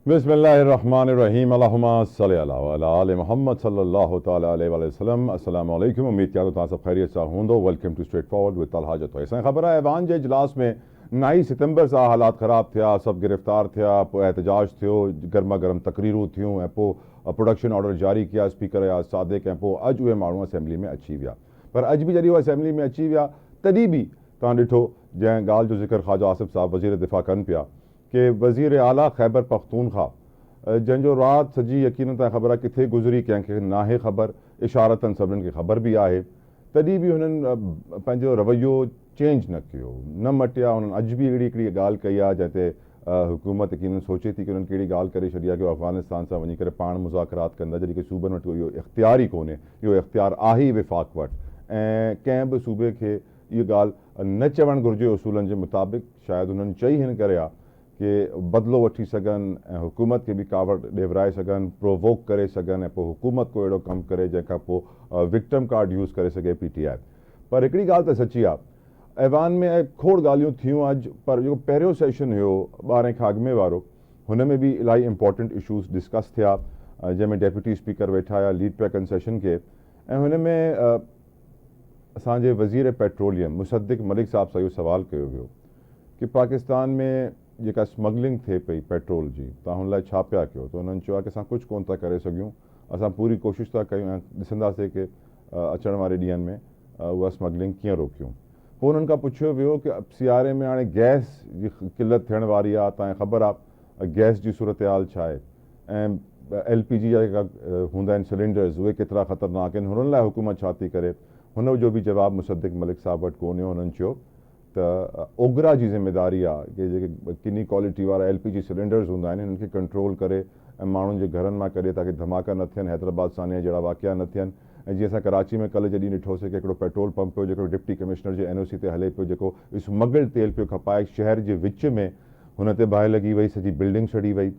बिस्मिल्लाहिर्रहमानिर्रहीम अल्लाहुम्मा सल्लि अला आले मोहम्मद सल्लल्लाहु तआला अलैहि वसल्लम। अस्सलामु अलैकुम। उम्मीद किया तो तव्हां सब खैरियत सां हूंदो। Welcome to straight forward with Talha Jatoi. असांखे ख़बर आहे ऐवान जे इजलास में 9 सितंबर सां हालात ख़राब थिया, सभु गिरफ़्तार थिया, पोइ एहतजाज थियो, गर्मा गर्म तकरीरूं थियूं ऐं पोइ प्रोडक्शन ऑर्डर जारी कया स्पीकर या सादिक ऐं पोइ अॼु उहे माण्हू असेंबली में अची विया। पर अॼु बि जॾहिं उहे असेंबली में अची विया तॾहिं बि तव्हां ॾिठो जंहिं ॻाल्हि जो ज़िक्र ख़्वाजा आसिफ़ साहब वज़ीर दिफ़ा कनि पिया कि वज़ीर आला ख़ैबर पख़्तूनख़्वा जंहिंजो राति सॼी यकीन तव्हां ख़बर आहे किथे गुज़री कंहिंखे नाहे ख़बर, इशारतनि सभिनीनि खे ख़बर बि आहे, तॾहिं बि हुननि पंहिंजो रवैयो चेंज न कयो, न मटिया। हुननि अॼु बि अहिड़ी हिकिड़ी ॻाल्हि कई आहे जंहिं ते हुकूमत यकीनन सोचे थी कि हुननि कहिड़ी ॻाल्हि करे छॾी आहे कि अफ़गानिस्तान सां वञी करे पाण मुज़ाकरात कंदा, जॾहिं कि सूबनि वटि इहो इख़्तियार ई कोन्हे। इहो इख़्तियार आहे ई विफ़ाक़ वटि ऐं कंहिं बि सूबे खे इहा ॻाल्हि न चवणु घुरिजे उसूलनि जे मुताबिक़। शायदि हुननि चई हिन करे आहे कि बदिलो वठी सघनि ऐं हुकूमत खे बि कावड़ ॾेवराए सघनि, प्रोवोक करे सघनि ऐं पोइ हुकूमत को अहिड़ो कमु करे जंहिंखां पोइ विक्टिम कार्ड यूज़ करे सघे PTI। पर हिकिड़ी ॻाल्हि त सची आहे, ऐवान में खोड़ ॻाल्हियूं थियूं अॼु, पर जेको पहिरियों सेशन हुयो 12 खां अॻु में वारो, हुन में बि इलाही इंपॉर्टेंट इशूज़ डिस्कस थिया, जंहिंमें डेप्यूटी स्पीकर वेठा हुआ लीड पिया कनि सेशन खे। ऐं हुन में असांजे वज़ीर पेट्रोलियम मुसद्दिक़ मलिक साहब सां इहो सुवालु कयो वियो कि पाकिस्तान में जेका स्मगलिंग थिए पई पेट्रोल जी, तव्हां हुन लाइ छा पिया कयो? त हुननि चयो आहे कि असां कुझु कोन था करे सघूं, असां पूरी कोशिशि था कयूं ऐं ॾिसंदासीं कि अचण वारे ॾींहंनि में उहा स्मगलिंग कीअं रोकियूं। पोइ हुननि खां पुछियो वियो कि सियारे में हाणे गैस जी क़िलत थियण वारी आहे, तव्हांखे ख़बर आहे गैस जी सूरत हाल छा आहे ऐं LPG जा जेका हूंदा आहिनि सिलेंडर्स उहे केतिरा ख़तरनाक आहिनि, हुननि लाइ हुकूमत छा थी करे? हुन जो बि जवाबु मुसद्दिक़ मलिक साहब वटि कोन्हे। हुननि चयो त ओगरा जी ज़िम्मेदारी आहे कि जेके किनी क्वालिटी वारा LPG सिलेंडर्स हूंदा आहिनि हिननि खे कंट्रोल करे ऐं माण्हुनि जे घरनि मां करे ताकि धमाका न थियनि, हैदराबाद सानिया जहिड़ा वाक़िया न थियनि। ऐं जीअं असां कराची में कल्ह जॾहिं ॾिठोसीं कि हिकिड़ो पेट्रोल पंप हुयो जेको डिप्टी कमिश्नर जे NOC ते हले पियो, जेको स्मगल्ड तेल पियो खपाए शहर जे विच में, हुन ते बाहि लॻी वई, सॼी बिल्डिंग सड़ी वई।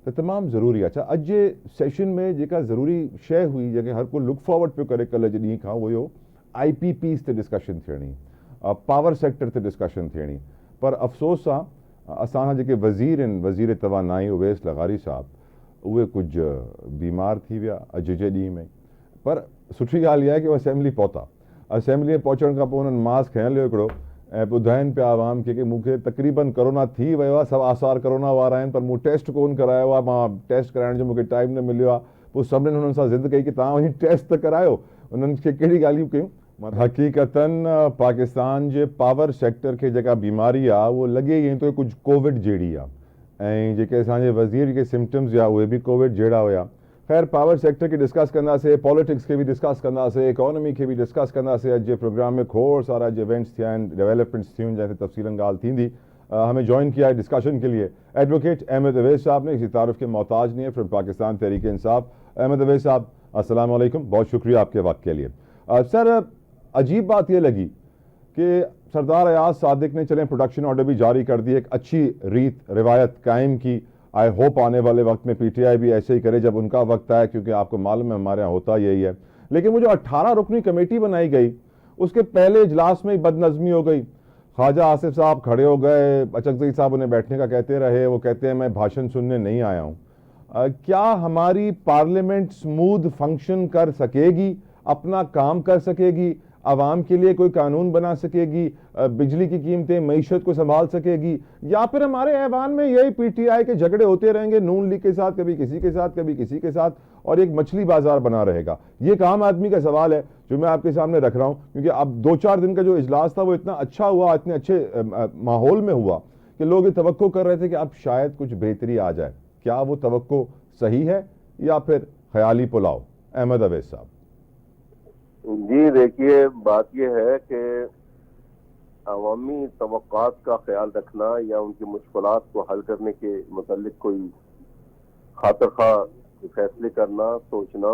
त तमामु ज़रूरी आहे। अच्छा, अॼु जे सेशन में जेका ज़रूरी शइ हुई जंहिंखे हर को लुक फॉरवर्ड पियो करे कल्ह जे ॾींहं खां, उहो हुयो IPPs ते डिस्कशन थियणी, पावर सेक्टर ते डिस्कशन थियणी। पर अफ़सोस आहे असांजा जेके वज़ीर आहिनि, वज़ीर तवानाई उवैस लगारी साहब, उहे कुझु बीमार थी विया अॼु जे ॾींहं में। पर सुठी ॻाल्हि इहा आहे कि उहे असेंबली पहुता। असेंबली में पहुचण खां पोइ हुननि मास्क खयों लियो हिकिड़ो ऐं ॿुधाइनि पिया आवाम खे कि मूंखे तक़रीबन कोरोना थी वियो आहे, सभु आसार कोरोना वारा आहिनि, पर मूं टेस्ट कोन करायो आहे, मां टेस्ट कराइण जो मूंखे टाइम न मिलियो आहे। पोइ सभिनीनि हुननि सां ज़िद कई कि तव्हां वञी टेस्ट त करायो। उन्हनि खे कहिड़ी ॻाल्हियूं कयूं? हक़ीक़तन पाकिस्तान जे पावर सेक्टर खे जेका बीमारी आहे उहो लॻे ईअं थो कुझु कोविड जहिड़ी आहे ऐं जेके असांजे वज़ीर के सिम्टम्स हुआ उहे बि कोविड जहिड़ा हुया। ख़ैर, पावर सेक्टर खे डिस्कस कंदासीं, पॉलिटिक्स खे बि डिस्कस कंदासीं, इकोनॉमी खे बि डिस्कस कंदासीं। अॼु जे प्रोग्राम में खोड़ सारा अॼु इवेंट्स थिया आहिनि, डेवलपमेंट्स थियूं जैसे तफ़सीलन ॻाल्हि थींदी। हमें ज्वाइन किया है डिस्कशन के लिए एडवोकेट अहमद अवैस साहब ने, किसी तारुफ के मोहताज नहीं है, फ्रॉम पाकिस्तान तहरीक इंसाफ। अहमद अवैस साहब अस्सलाम वालेकुम, बहुत शुक्रिया आपके वक्त के लिए। सर, अजीब बात यह लगी कि सरदार अयाज सादिक ने चलें प्रोडक्शन ऑर्डर भी जारी कर दिए, एक अच्छी रीत रिवायत कायम की। आई होप आने वाले वक्त में PTI भी ऐसे ही करे जब उनका वक्त आए, क्योंकि आपको मालूम है हमारे यहाँ होता यही है। लेकिन वो जो 18 रुकनी कमेटी बनाई गई उसके पहले इजलास में ही बदनज़मी हो गई। ख्वाजा आसिफ साहब खड़े हो गए, अचकज़ई साहब उन्हें बैठने का कहते रहे, वो कहते हैं मैं भाषण सुनने नहीं आया हूँ। क्या हमारी पार्लियामेंट स्मूथ फंक्शन कर सकेगी, अपना काम कर सकेगी, आवाम के लिए कोई कानून बना सकेगी, बिजली की कीमतें मईशत को संभाल सकेगी, या फिर हमारे ऐवान में यही PTI के झगड़े होते रहेंगे नून लीग के साथ, कभी किसी के साथ कभी किसी के साथ, और एक मछली बाजार बना रहेगा? ये एक आम आदमी का सवाल है जो मैं आपके सामने रख रहा हूँ, क्योंकि अब 2-4 दिन का जो इजलास था वो इतना अच्छा हुआ, इतने अच्छे माहौल में हुआ कि लोग ये तवक्को कर रहे थे कि अब शायद कुछ बेहतरी आ जाए। क्या वो तवक्को सही है या फिर ख्याली पुलाव? अहमद अवैस साहब जी देखिए, बात यह है कि अवामी तवक्कात का ख्याल रखना या उनकी मुश्किलात को हल करने के मुतालिक कोई खातिर खा फैसले करना, सोचना,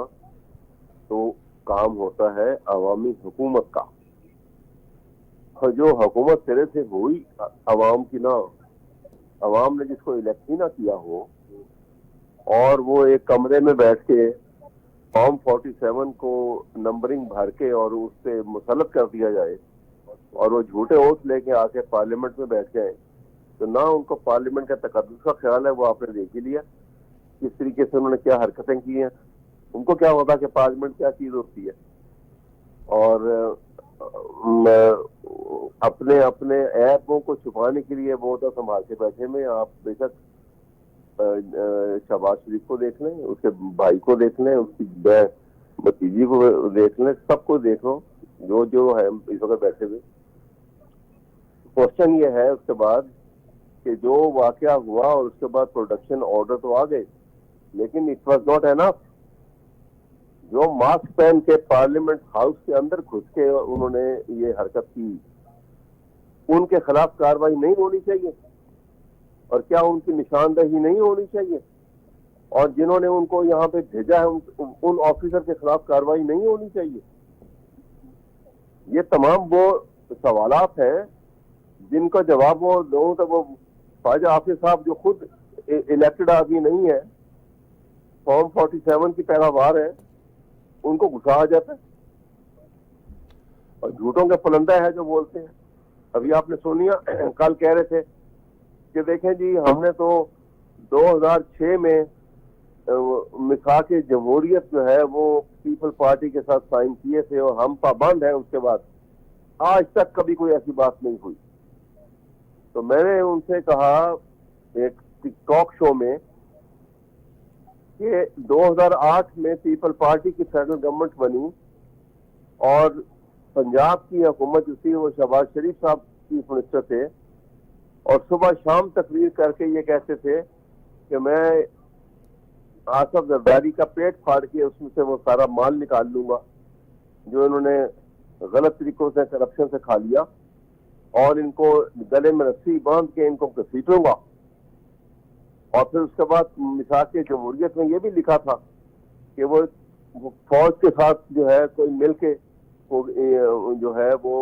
तो काम होता है अवामी हुकूमत का। और जो हुकूमत सिरे से हुई अवाम की ना, अवाम ने जिसको इलेक्ट ही ना किया हो और वो एक कमरे में बैठ के फॉर्म 47 को नंबरिंग भर के और उससे मुसलत कर दिया जाए और वो झूठे ओथ लेके आके पार्लियामेंट में बैठ जाए, तो ना उनको पार्लियामेंट का तकद्दुस का ख्याल है, वो आपने देख ही लिया। किस तरीके से उन्होंने क्या हरकतें की हैं, उनको क्या होता कि पार्लियामेंट क्या चीज होती है। और अपने अपने ऐपों को छुपाने के लिए वो तो संभाल के बैठे में। आप बेशक शहबाज शरीफ को देख लें, उसके भाई को देख लें, उसकी भतीजी को देख लें, सबको देख लो जो जो है इस वक्त बैठे हुए। क्वेश्चन ये है उसके बाद कि जो वाकया हुआ और उसके बाद प्रोडक्शन ऑर्डर तो आ गए, लेकिन इट वाज नॉट एनफ। जो मास्क पहन के पार्लियामेंट हाउस के अंदर घुस के उन्होंने ये हरकत की, उनके खिलाफ कार्रवाई नहीं होनी चाहिए? और क्या उनकी निशानदेही नहीं होनी चाहिए? और जिन्होंने उनको यहाँ पे भेजा है उन ऑफिसर के खिलाफ कार्रवाई नहीं होनी चाहिए? ये तमाम वो सवालात हैं जिनका जवाब वो दो। तो वो ख्वाजा हाफिज साहब जो खुद इलेक्टेड आदमी नहीं है, फॉर्म 47 की पैदावार है, उनको गुस्सा आ जाता है और झूठों के फलंदा है जो बोलते हैं। अभी आपने सोनिया कल कह रहे थे कि देखें जी, हमने तो 2006 में मिसाक जमहूरियत जो है वो पीपल पार्टी के साथ साइन किए थे और हम पाबंद हैं। उसके बाद आज तक कभी कोई ऐसी बात नहीं हुई। तो मैंने उनसे कहा एक टॉक शो में कि 2008 में पीपल पार्टी की फेडरल गवर्नमेंट बनी और पंजाब की हुकूमत जो थी वो शहबाज शरीफ साहब चीफ मिनिस्टर थे, और सुबह शाम तकरीर करके ये कहते थे कि मैं आसफ जरदारी का पेट फाड़ के उसमें से वो सारा माल निकाल लूंगा जो इन्होंने गलत तरीकों से करप्शन से खा लिया, और इनको गले में रस्सी बांध के इनको घसीटूंगा। और फिर उसके बाद मिसाक जमहूरियत में ये भी लिखा था कि वो फौज के साथ जो है कोई मिल के जो है वो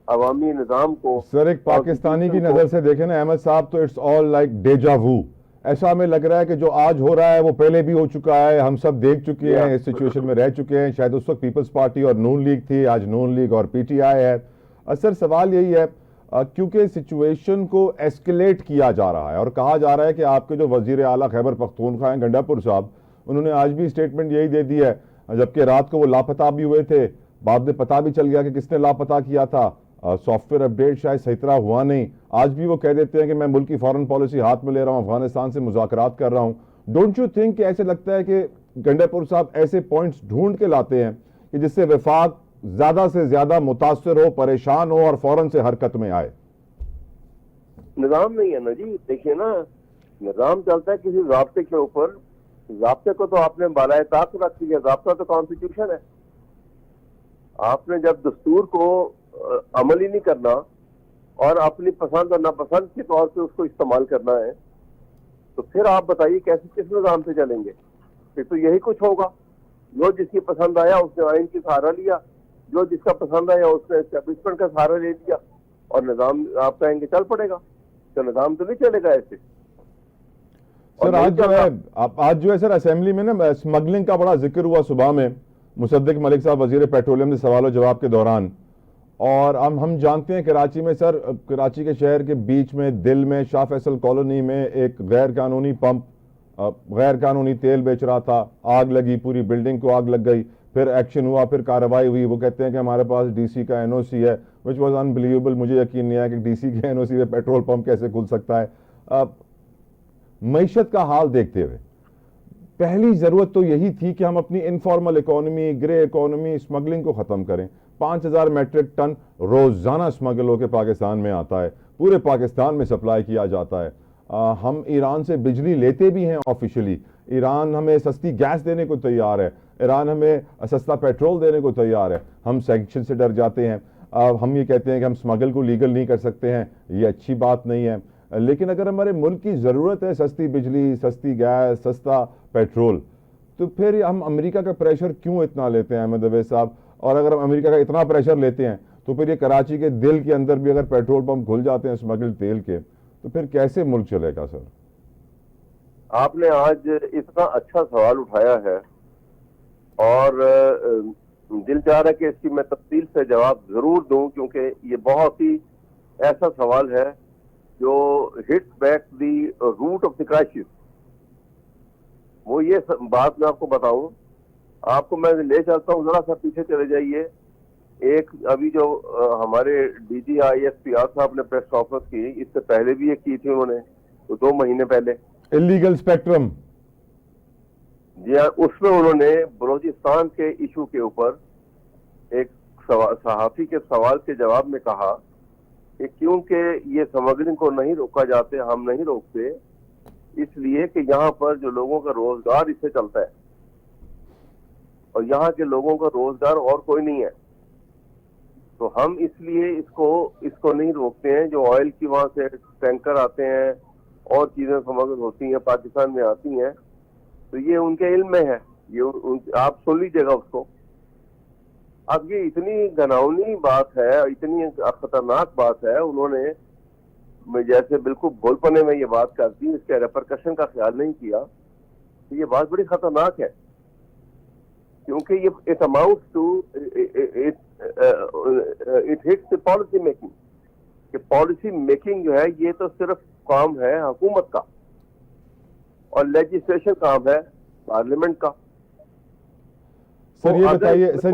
अवामी निजाम को। सर एक पाकिस्तानी की नजर से देखें ना अहमद साहब, तो इट्स ऑल लाइक डेजा वू। ऐसा हमें लग रहा है कि जो आज हो रहा है वो पहले भी हो चुका है, हम सब देख चुके हैं, इस सिचुएशन में रह चुके हैं। शायद उस वक्त पीपल्स पार्टी और नून लीग थी, आज नून लीग और पीटीआई है। सर सवाल यही है क्योंकि सिचुएशन को एस्केलेट किया जा रहा है और कहा जा रहा है कि आपके जो वजीर आला खैबर पख्तूनख्वा हैं गंडापुर साहब, उन्होंने आज भी स्टेटमेंट यही दे दी है, जबकि रात को वो लापता भी हुए थे, बाद में पता भी चल गया कि किसने लापता किया था, सॉफ्टवेयर अपडेट शायद सही तरह हुआ नहीं। आज भी वो कह देते हैं कि मैं मुल्क की फॉरेन पॉलिसी हाथ में ले रहा हूँ, अफगानिस्तान से मुज़ाकरात कर रहा हूँ। डोंट यू थिंक कि ऐसे लगता है कि गंडापुर साहब ऐसे पॉइंट्स ढूंढ के लाते हैं कि जिससे वफाक ज्यादा से ज्यादा मुतासर हो, परेशान हो और फौरन से हरकत में आए? निजाम नहीं है ना जी। देखिए ना, निजाम चलता है किसी ज़ाब्ते के ऊपर। ज़ाब्ते को तो आपने बालाए ताक रख दिया। ज़ाब्ता तो कॉन्स्टिट्यूशन है। आपने जब दस्तूर को अमल ही नहीं करना और अपनी पसंद और नापसंद के तौर पे उसको इस्तेमाल करना है, तो फिर आप बताइए कैसे किस निजाम से चलेंगे? फिर तो यही कुछ होगा, जो जिसकी पसंद आया उसने आइन की सहारा लिया, जो जिसका पसंद आया उसने एस्टेब्लिशमेंट का सहारा ले लिया, और निजाम आप कहेंगे चल पड़ेगा, तो निजाम तो नहीं चलेगा ऐसे। सर आज जो है सर असेंबली में ना स्मगलिंग का बड़ा जिक्र हुआ सुबह में, मुसद्दिक मलिक साहब वजीर पेट्रोलियम से सवाल जवाब के दौरान। और हम जानते हैं कराची में सर, कराची के शहर के बीच में दिल में शाह फैसल कॉलोनी में एक गैर कानूनी पंप गैर कानूनी तेल बेच रहा था, आग लगी, पूरी बिल्डिंग को आग लग गई, फिर एक्शन हुआ, फिर कार्रवाई हुई। वो कहते हैं कि हमारे पास डीसी का एनओसी है, विच वाज अनबिलीवेबल। मुझे यकीन नहीं आया कि डीसी के एनओसी में पेट्रोल पंप कैसे खुल सकता है। मईशत का हाल देखते हुए पहली जरूरत तो यही थी कि हम अपनी informal economy, grey economy, smuggling को खत्म करें। 5000 मेट्रिक टन रोजाना स्मगल होकर पाकिस्तान में आता है, पूरे पाकिस्तान में सप्लाई किया जाता है। हम ईरान से बिजली लेते भी हैं ऑफिशियली। ईरान हमें सस्ती गैस देने को तैयार है, ईरान हमें सस्ता पेट्रोल देने को तैयार है। हम सैंक्शन से डर जाते हैं। हम ये कहते हैं कि हम स्मगल को लीगल नहीं कर सकते हैं, ये अच्छी बात नहीं है। लेकिन अगर हमारे मुल्क की ज़रूरत है सस्ती बिजली, सस्ती गैस, सस्ता पेट्रोल, तो फिर हम अमेरिका का प्रेशर क्यों इतना लेते हैं अहमद अवैस साहब? और अगर हम अमेरिका का इतना प्रेशर लेते हैं तो फिर ये कराची के दिल के अंदर भी अगर पेट्रोल पंप खुल जाते हैं स्मगल्ड तेल के, तो फिर कैसे मुल्क चलेगा? सर आपने आज इतना अच्छा सवाल उठाया है और दिल चाह रहा है कि इसकी मैं तफसील से जवाब जरूर दूं, क्योंकि ये बहुत ही ऐसा सवाल है जो hits back the root of the crisis. वो ये बात मैं आपको बताऊं, आपको मैं ले चलता हूँ, जरा सा पीछे चले जाइए। एक अभी जो हमारे DGISPR साहब ने प्रेस कॉन्फ्रेंस की, इससे पहले भी एक की थी उन्होंने, तो 2 महीने पहले, इलीगल स्पेक्ट्रम। जी हाँ, उसमें उन्होंने बलोचिस्तान के इशू के ऊपर एक सहाफी के सवाल के जवाब में कहा कि क्योंकि ये स्मगलिंग को नहीं रोका जाते, हम नहीं रोकते, इसलिए कि यहाँ पर जो लोगों का रोजगार इससे चलता है और यहाँ के लोगों का रोजगार और कोई नहीं है, तो हम इसलिए इसको नहीं रोकते हैं। जो ऑयल की वहां से टैंकर आते हैं और चीजें स्मगल होती हैं, पाकिस्तान में आती हैं, तो ये उनके इल्म में है, ये आप सुन लीजिएगा उसको। अब ये इतनी घिनौनी बात है, इतनी खतरनाक बात है, उन्होंने जैसे बिल्कुल भोलपने में ये बात कर दी, इसके रेपरकशन का ख्याल नहीं किया, तो ये बात बड़ी खतरनाक है, क्योंकि ये it amounts to it hits the policy making, कि पॉलिसी मेकिंग जो है ये तो सिर्फ काम है हुकूमत का और लेजिस्लेशन काम है पार्लियामेंट का। सर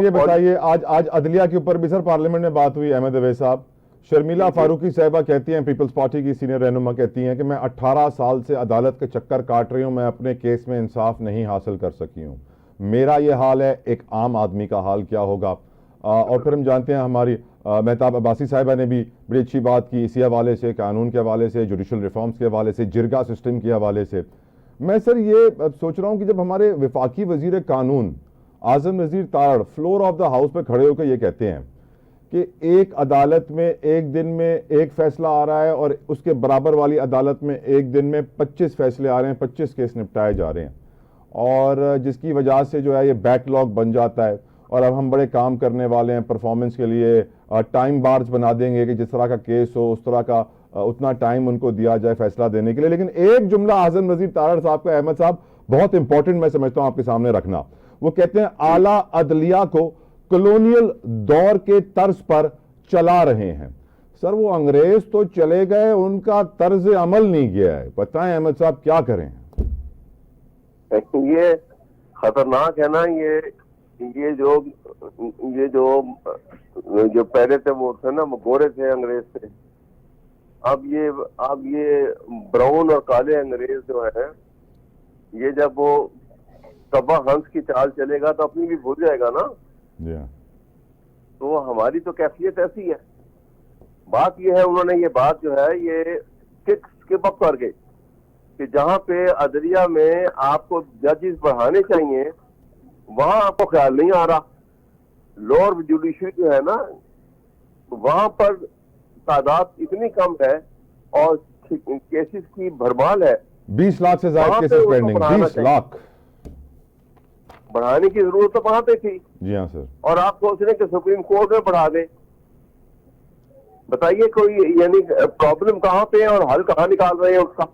ये बताइए आज अदलिया के ऊपर भी सर पार्लियामेंट में बात हुई। अहमद अवैस साहब, शर्मिला फारूकी साहिबा कहती हैं, पीपल्स पार्टी की सीनियर रहनुमा कहती हैं कि मैं 18 साल से अदालत के चक्कर काट रही हूं, मैं अपने केस में इंसाफ नहीं हासिल कर सकी हूं। मेरा ये हाल है, एक आम आदमी का हाल क्या होगा। और फिर हम जानते हैं हमारी मेहताब अब्बासी साहिबा ने भी बड़ी अच्छी बात की इसी हवाले से, कानून के हवाले से, जुडिशल रिफॉर्म्स के हवाले से, जिरगा सिस्टम के हवाले से। मैं सर ये सोच रहा हूँ कि जब हमारे वफाकी वजीर कानून आजम Nazir Tarar floor of the house पे खड़े होकर ये कहते हैं कि एक अदालत में एक दिन में एक फैसला आ रहा है और उसके बराबर वाली अदालत में एक दिन में 25 फैसले आ रहे हैं, 25 केस निपटाए जा रहे हैं, और जिसकी वजह से जो है ये बैकलॉग बन जाता है और अब हम बड़े काम करने वाले हैं परफॉर्मेंस के लिए, टाइम बार्स बना देंगे कि जिस तरह का केस हो उस तरह का उतना टाइम उनको दिया जाए फैसला देने के लिए। लेकिन एक जुमला आजम नज़ीर तारड़ साहब का, अहमद साहब, बहुत इंपॉर्टेंट मैं समझता हूं आपके सामने रखना। वो कहते हैं आला अदलिया को कॉलोनियल दौर के तर्ज पर चला रहे हैं। सर वो अंग्रेज तो चले गए, उनका तर्ज अमल नहीं गया है। बताएं अहमद साहब क्या करें। ये खतरनाक है ना, ये जो पहले थे वो थे ना, वो गोरे थे अंग्रेज थे। अब ये ब्राउन और काले अंग्रेज जो है, ये जब वो कब्बा हंस की चाल चलेगा तो अपनी भी भूल जाएगा ना। तो हमारी तो कैफियत ऐसी है। बात ये है, उन्होंने ये बात जो है ये स्किप अप कर गए कि जहां पे अदलिया में आपको जजेस बढ़ाने चाहिए वहां आपको ख्याल नहीं आ रहा। लोअर जुडिशरी जो है ना, वहां पर तादाद इतनी कम है और केसेस की भरमार है। 20 लाख से ज्यादा केसेस पेंडिंग, 20 लाख बढ़ाने की जरूरत तो वहां पे थी। जी हाँ सर। और आप सोच रहे हैं कि सुप्रीम कोर्ट में बढ़ा दे। बताइए कोई यानी प्रॉब्लम कहां पे है और हल कहां निकाल रहे हैं उसका।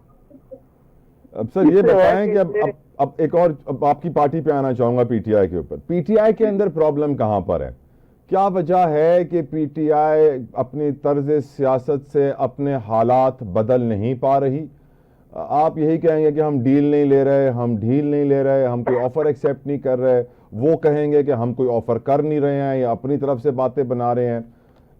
अब सर ये बताएं कि अब एक और आपकी पार्टी पे आना चाहूंगा, पीटीआई के ऊपर। पीटीआई के अंदर प्रॉब्लम कहां पर है? क्या वजह है कि पीटीआई अपनी तर्ज सियासत से अपने हालात बदल नहीं पा रही? आप यही कहेंगे कि हम डील नहीं ले रहे, हम ढील नहीं ले रहे, हम कोई ऑफर एक्सेप्ट नहीं कर रहे। वो कहेंगे कि हम कोई ऑफर कर नहीं रहे हैं या अपनी तरफ से बातें बना रहे हैं।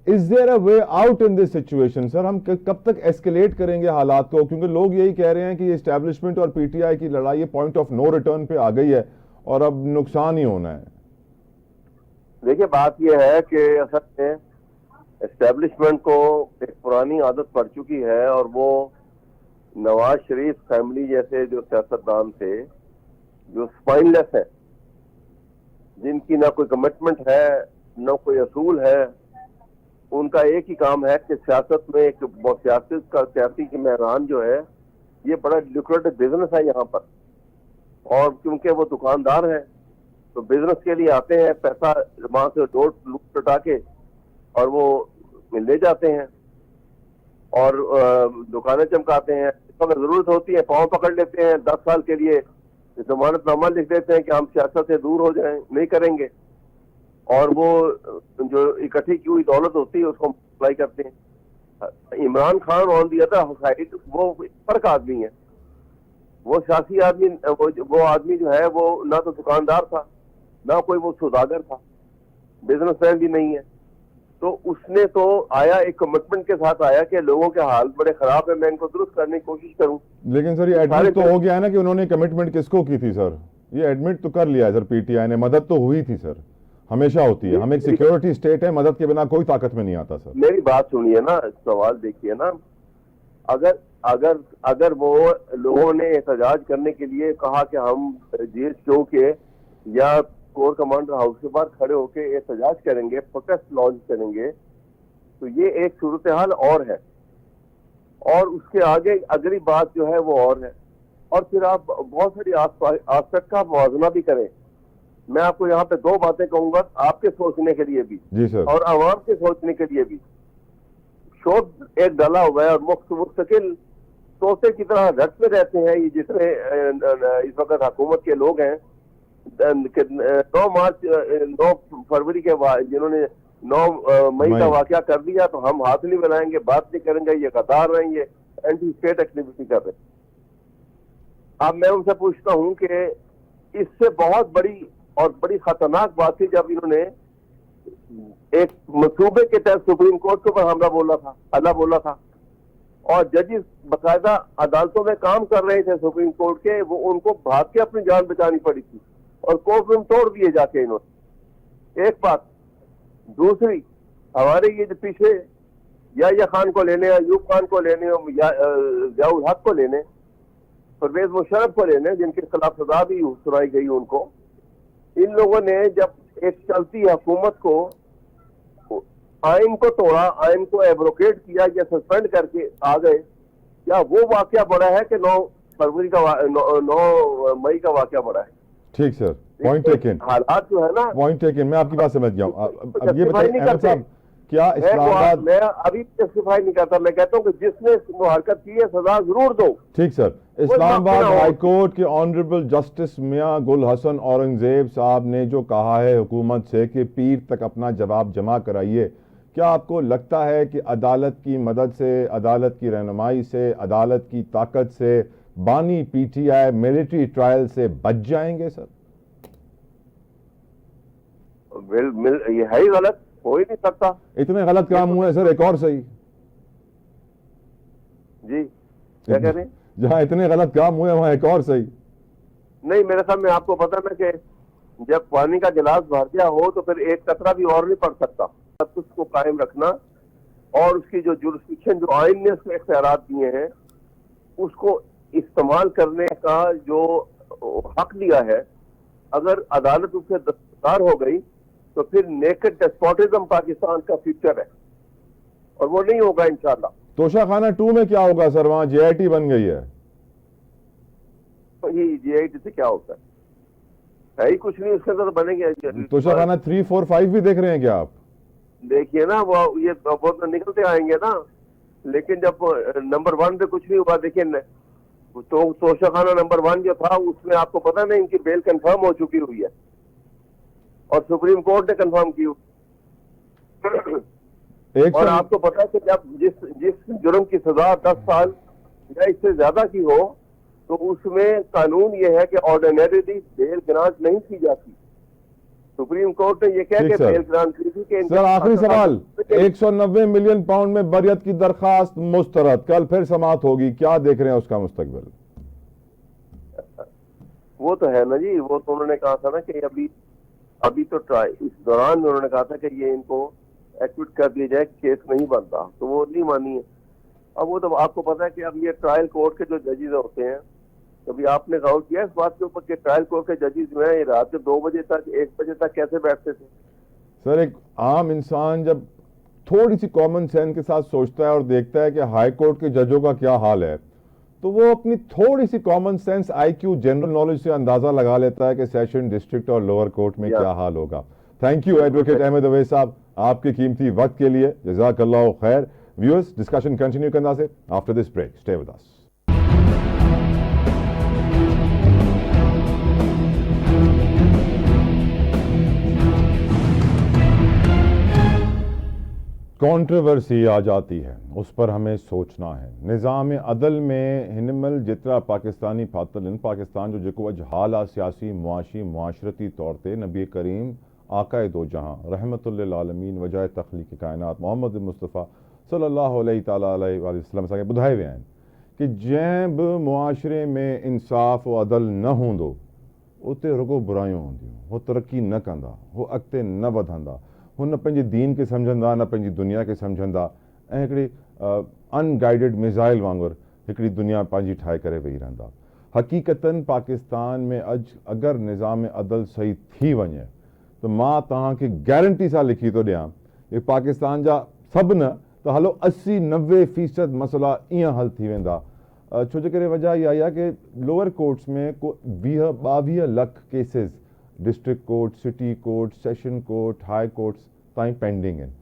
Is there a way out in this situation? Sir हम कब तक एस्केलेट करेंगे हालात को? क्योंकि लोग यही कह रहे हैं कि एस्टैब्लिशमेंट और पीटीआई की लड़ाई पॉइंट ऑफ नो रिटर्न पे आ गई है और अब नुकसान ही होना है। देखिए बात यह है कि असल में एस्टैब्लिशमेंट को एक पुरानी आदत पड़ चुकी है और वो नवाज शरीफ फैमिली जैसे जो सियासतदान थे, जो स्पाइनलेस है, जिनकी ना कोई कमिटमेंट है ना कोई असूल है, उनका एक ही काम है कि सियासत में एक सियासी मैदान जो है ये बड़ा लुक्रेटिव बिजनेस है यहाँ पर। और क्योंकि वो दुकानदार हैं तो बिजनेस के लिए आते हैं, पैसा वहां से लूट लुटा के और वो ले जाते हैं और दुकानें चमकाते हैं। अगर जरूरत होती है पांव पकड़ लेते हैं, 10 साल के लिए जमानतनामा लिख देते हैं कि हम सियासत से दूर हो जाएं, नहीं करेंगे, और वो जो इकट्ठी की हुई दौलत होती है उसको अप्लाई करते हैं। Imran Khan on the other side वो फर्क आदमी है। वो सियासी आदमी, वो आदमी जो है वो ना तो दुकानदार था, ना कोई वो सौदागर था, बिजनेसमैन भी नहीं है। तो उसने तो आया, एक कमिटमेंट के साथ आया कि लोगों के हाल बड़े खराब है, मैं इनको दुरुस्त करने की कोशिश करूं। लेकिन सर ये एडमिट तो हो गया है ना कि उन्होंने कमिटमेंट किसको की थी सर? ये एडमिट तो कर लिया है सर पीटीआई ने, मदद तो हुई थी सर, हमेशा होती है। हम एक सिक्योरिटी स्टेट है, मदद के बिना कोई ताकत में नहीं आता सर। मेरी बात सुनिए ना, सवाल देखिए ना, अगर अगर अगर वो लोगों ने एहतजाज करने के लिए कहा कि हम जीएसक्यू के या कोर कमांडर हाउस के बाहर खड़े होकर एहतजाज करेंगे, प्रोटेस्ट लॉन्च करेंगे, तो ये एक सूरत हाल और है, और उसके आगे अगली बात जो है वो और है। और फिर आप बहुत सारी आस्पेक्ट का मुआवजा भी करें। मैं आपको यहाँ पे दो बातें कहूंगा, आपके सोचने के लिए भी जी सर, और आवाम के सोचने के लिए भी। शोध एक डाला हुआ है और मुस्तकिल तोते की तरह रट में रहते हैं ये जितने इस वक्त हुकूमत के लोग हैं। 9 फरवरी के बाद जिन्होंने 9 मई का वाकया कर दिया, तो हम हाथ नहीं बनाएंगे, बात नहीं करेंगे, ये कतार रहेंगे, एंटी स्टेट एक्टिविटी कर रहे हैं। अब मैं उनसे पूछता हूं कि इससे बहुत बड़ी और बड़ी खतरनाक बात थी जब इन्होंने एक मंसूबे के तहत सुप्रीम कोर्ट के ऊपर हमला बोला था, हल्ला बोला था, और जजेस बाकायदा अदालतों में काम कर रहे थे सुप्रीम कोर्ट के, वो उनको भाग के अपनी जान बचानी पड़ी थी और कोर्ट रूम तोड़ दिए जाके इन्होंने। एक बात। दूसरी, हमारे ये जो पीछे या खान को लेने, अयूब खान को लेने, या जियाउल हक को लेने, परवेज मुशर्रफ को लेने, जिनके खिलाफ सजा भी सुनाई गई उनको, इन लोगों ने जब एक चलती हुकूमत को आइन को तोड़ा, आइन को एब्रोकेट किया या सस्पेंड करके आ गए, क्या वो वाकया बड़ा है कि 9 फरवरी का 9 मई का वाकया बड़ा है? ठीक सर, पॉइंट टेकन। हालात जो है ना, पॉइंट टेकन, मैं आपकी बात समझ गया हूँ। अब ये बताइए अहमद साहब, क्या इस्लामाबाद, मैं अभी जस्टिफाई नहीं करता, मैं कहता हूँ कि जिसने वो हरकत की है सजा जरूर दो। ठीक सर, इस्लामाबाद हाई कोर्ट के ऑनरेबल जस्टिस मियां गुल हसन औरंगजेब साहब ने जो कहा है हुकूमत से कि पीर तक अपना जवाब जमा कराइए, क्या आपको लगता है कि अदालत की मदद से, अदालत की रहनुमाई से, अदालत की ताकत से बानी पीटीआई मिलिट्री ट्रायल से बच जाएंगे सर? ये है ही गलत, हो ही नहीं सकता। इतने गलत काम हुए सर, एक और सही। जी क्या कह रहे हैं? जहां इतने गलत काम हुए वहां एक और सही। नहीं, मेरे सामने आपको पता ना कि जब पानी का गिलास भर गया हो तो फिर एक कतरा भी और नहीं पड़ सकता। सब कुछ को कायम रखना और उसकी जो जुरिस्डिक्शन, जो आइन ने उसको इख्तियारात दिए हैं, उसको इस्तेमाल करने का जो हक दिया है, अगर अदालत उससे दस्तकार हो गई तो फिर नेकेड डेस्पोटिज्म पाकिस्तान का फ्यूचर है, और वो नहीं होगा इंशाल्लाह। तोशाखाना 2 में क्या होगा सर? वहां जेआईटी बन गई है। ये जेआईटी से क्या होता है ही कुछ नहीं, उसके अंदर बनेंगे। तोशाखाना 3, 4, 5 भी देख रहे हैं क्या आप? देखिए ना, वो ये बहुत निकलते आएंगे ना, लेकिन जब नंबर 1 पे कुछ नहीं हुआ, देखिए तो तोशाखाना नंबर 1 जो था उसमें आपको पता नहीं इनकी बेल कंफर्म हो चुकी हुई है और सुप्रीम कोर्ट ने कंफर्म की। और आपको पता है कि जब जिस जुर्म की सजा 10 साल या इससे ज्यादा की हो, तो उसमें कानून ये है कि ऑर्डिनरीली बेल ग्रांट नहीं की जाती। सुप्रीम कोर्ट ने ये कह के बेल ग्रांट की थी कि सर आखिरी सवाल, 190 मिलियन पाउंड में बरियत की दरखास्त मुस्तरद, कल फिर समाअत होगी, क्या देख रहे हैं उसका मुस्तकबिल? वो तो है ना जी, वो तो उन्होंने कहा था ना कि अभी तो ट्राई, इस दौरान उन्होंने कहा था कि ये इनको एक्विट कर दिया जाए, केस नहीं बनता, तो वो नहीं मानी है। अब वो तो आपको पता है कि अब ये ट्रायल कोर्ट के जो जजेस होते हैं, कभी आपने गौर किया इस बात के ऊपर कि ट्रायल कोर्ट के जजेस जो है रात के 2 बजे तक, 1 बजे तक कैसे बैठते थे? सर एक आम इंसान जब थोड़ी सी कॉमन सेंस के साथ सोचता है और देखता है कि हाई कोर्ट के जजों का क्या हाल है, तो वो अपनी थोड़ी सी common sense, IQ, general knowledge से अंदाजा लगा लेता है कि सेशन, डिस्ट्रिक्ट और लोअर कोर्ट में क्या हाल होगा। Thank you advocate Ahmed Awais साहब, आपके कीमती वक्त के लिए जज़ाकल्लाहु खैर। व्यूअर्स, डिस्कशन कंटिन्यू करना से after this break, stay with us. Controversy आ जाती है, उस पर हमें सोचना है। निज़ाम अदल में हिनमल जितरा पाकिस्तानी फातल इन पाकिस्तान जो जेको अज हाल आ सियासी मुआशी मुआशरती तौर ते नबी करीम आकाए दो जहां रहमतुल्लिल आलमीन वजाए तख्लीक कायनात मोहम्मद मुस्तफ़ा सल्लल्लाहु अलैहि वसल्लम असांखे ॿुधाए विया आहिनि कि जंहिं बि मुआशरे में इंसाफ़ व अदल न हूंदो उते रुगो बुराइयूं हूंदियूं, हो तरक्की न कंदा, हो अॻिते न वधंदा, हू न पंहिंजे दीन खे सम्झंदा, न पंहिंजी दुनिया खे सम्झंदा ऐं हिकिड़ी अनगाइडेड मिज़ाइल वांगुरु हिकिड़ी दुनिया पंहिंजी ठाहे करे वेही रहंदा। हक़ीक़तन पाकिस्तान में अगरि निज़ाम अदल सही थी वञे त मां तव्हांखे गारंटी सां लिखी थो ॾियां कि पाकिस्तान जा सभु न त हलो 80-90% मसइला ईअं हल थी वेंदा। छो जे करे वजह इहा आहे कि लोअर कोर्ट्स में को 20-22 लख cases district court, city court, session court, high courts ताईं पेंडिंग आहिनि।